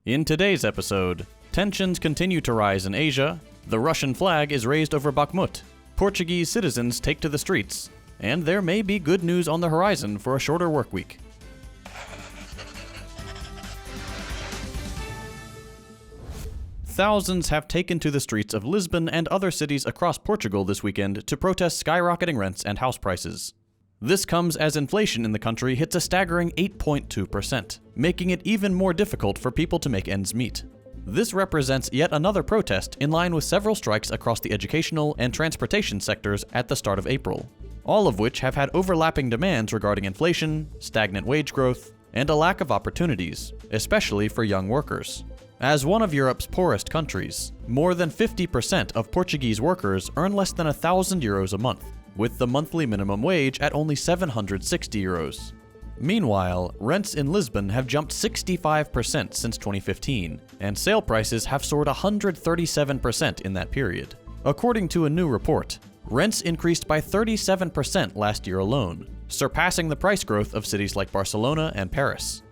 In today's episode, tensions continue to rise in Asia, the Russian flag is raised over Bakhmut, Portuguese citizens take to the streets, and there may be good news on the horizon for a shorter work week. Thousands have taken to the streets of Lisbon and other cities across Portugal this weekend to protest skyrocketing rents and house prices. This comes as inflation in the country hits a staggering 8.2%, making it even more difficult for people to make ends meet. This represents yet another protest in line with several strikes across the educational and transportation sectors at the start of April, all of which have had overlapping demands regarding inflation, stagnant wage growth, and a lack of opportunities, especially for young workers. As one of Europe's poorest countries, more than 50% of Portuguese workers earn less than €1,000 a month, with the monthly minimum wage at only €760. Meanwhile, rents in Lisbon have jumped 65% since 2015, and sale prices have soared 137% in that period. According to a new report, rents increased by 37% last year alone, surpassing the price growth of cities like Barcelona and Paris.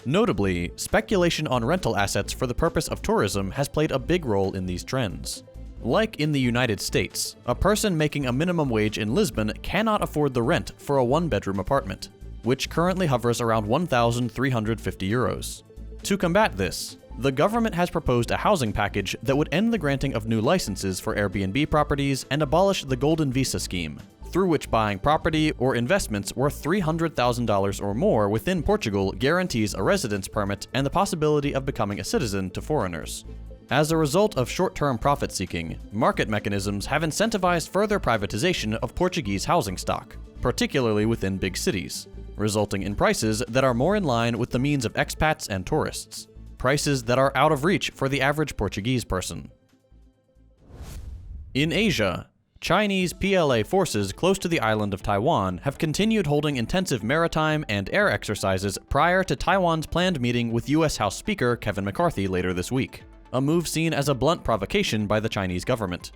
Notably, speculation on rental assets for the purpose of tourism has played a big role in these trends. Like in the United States, a person making a minimum wage in Lisbon cannot afford the rent for a one-bedroom apartment, which currently hovers around €1,350. To combat this, the government has proposed a housing package that would end the granting of new licenses for Airbnb properties and abolish the Golden Visa scheme, through which buying property or investments worth $300,000 or more within Portugal guarantees a residence permit and the possibility of becoming a citizen to foreigners. As a result of short-term profit-seeking, market mechanisms have incentivized further privatization of Portuguese housing stock, particularly within big cities, resulting in prices that are more in line with the means of expats and tourists, prices that are out of reach for the average Portuguese person. In Asia, Chinese PLA forces close to the island of Taiwan have continued holding intensive maritime and air exercises prior to Taiwan's planned meeting with U.S. House Speaker Kevin McCarthy later this week, a move seen as a blunt provocation by the Chinese government.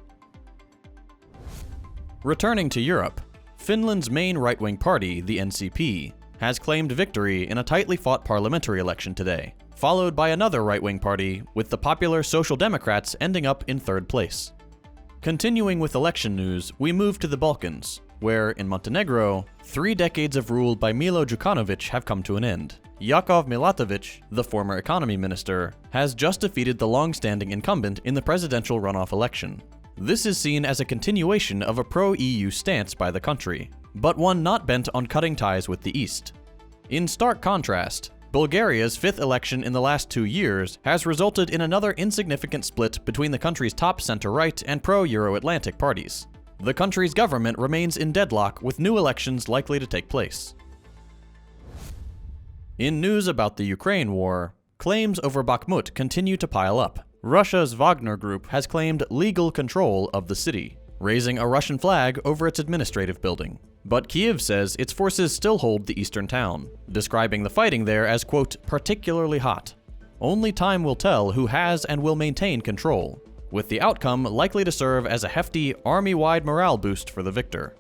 Returning to Europe, Finland's main right-wing party, the NCP, has claimed victory in a tightly fought parliamentary election today, followed by another right-wing party, with the popular Social Democrats ending up in third place. Continuing with election news, we move to the Balkans, where, in Montenegro, 3 decades of rule by Milo Đukanović have come to an end. Jakov Milatović, the former economy minister, has just defeated the long-standing incumbent in the presidential runoff election. This is seen as a continuation of a pro-EU stance by the country, but one not bent on cutting ties with the East. In stark contrast, Bulgaria's 5th election in the last 2 years has resulted in another insignificant split between the country's top center-right and pro-Euro-Atlantic parties. The country's government remains in deadlock with new elections likely to take place. In news about the Ukraine war, claims over Bakhmut continue to pile up. Russia's Wagner Group has claimed legal control of the city, raising a Russian flag over its administrative building. But Kyiv says its forces still hold the eastern town, describing the fighting there as, quote, particularly hot. Only time will tell who has and will maintain control, with the outcome likely to serve as a hefty army-wide morale boost for the victor.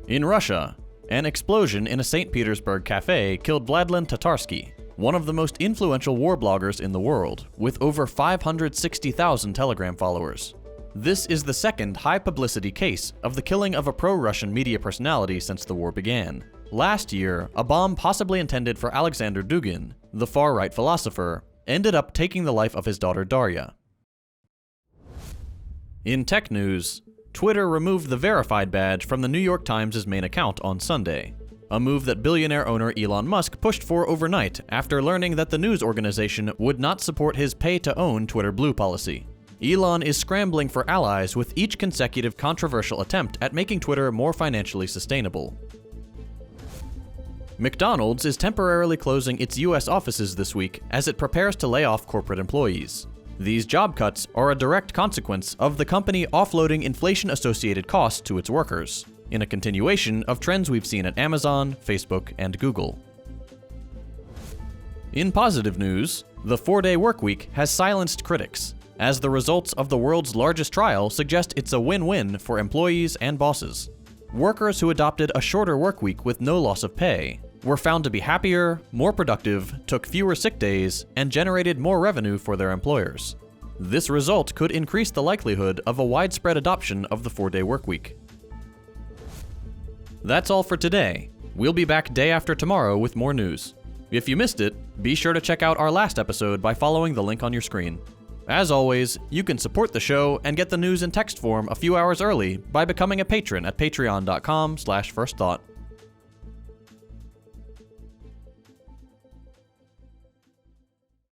In Russia, an explosion in a St. Petersburg cafe killed Vladlen Tatarsky, one of the most influential war bloggers in the world, with over 560,000 Telegram followers. This is the second high-publicity case of the killing of a pro-Russian media personality since the war began. Last year, a bomb possibly intended for Alexander Dugin, the far-right philosopher, ended up taking the life of his daughter Darya. In tech news, Twitter removed the verified badge from the New York Times' main account on Sunday, a move that billionaire owner Elon Musk pushed for overnight after learning that the news organization would not support his pay-to-own Twitter Blue policy. Elon is scrambling for allies with each consecutive controversial attempt at making Twitter more financially sustainable. McDonald's is temporarily closing its US offices this week as it prepares to lay off corporate employees. These job cuts are a direct consequence of the company offloading inflation-associated costs to its workers, in a continuation of trends we've seen at Amazon, Facebook, and Google. In positive news, the 4-day workweek has silenced critics, as the results of the world's largest trial suggest it's a win-win for employees and bosses. Workers who adopted a shorter workweek with no loss of pay were found to be happier, more productive, took fewer sick days, and generated more revenue for their employers. This result could increase the likelihood of a widespread adoption of the 4-day workweek. That's all for today. We'll be back day after tomorrow with more news. If you missed it, be sure to check out our last episode by following the link on your screen. As always, you can support the show and get the news in text form a few hours early by becoming a patron at patreon.com/firstthought.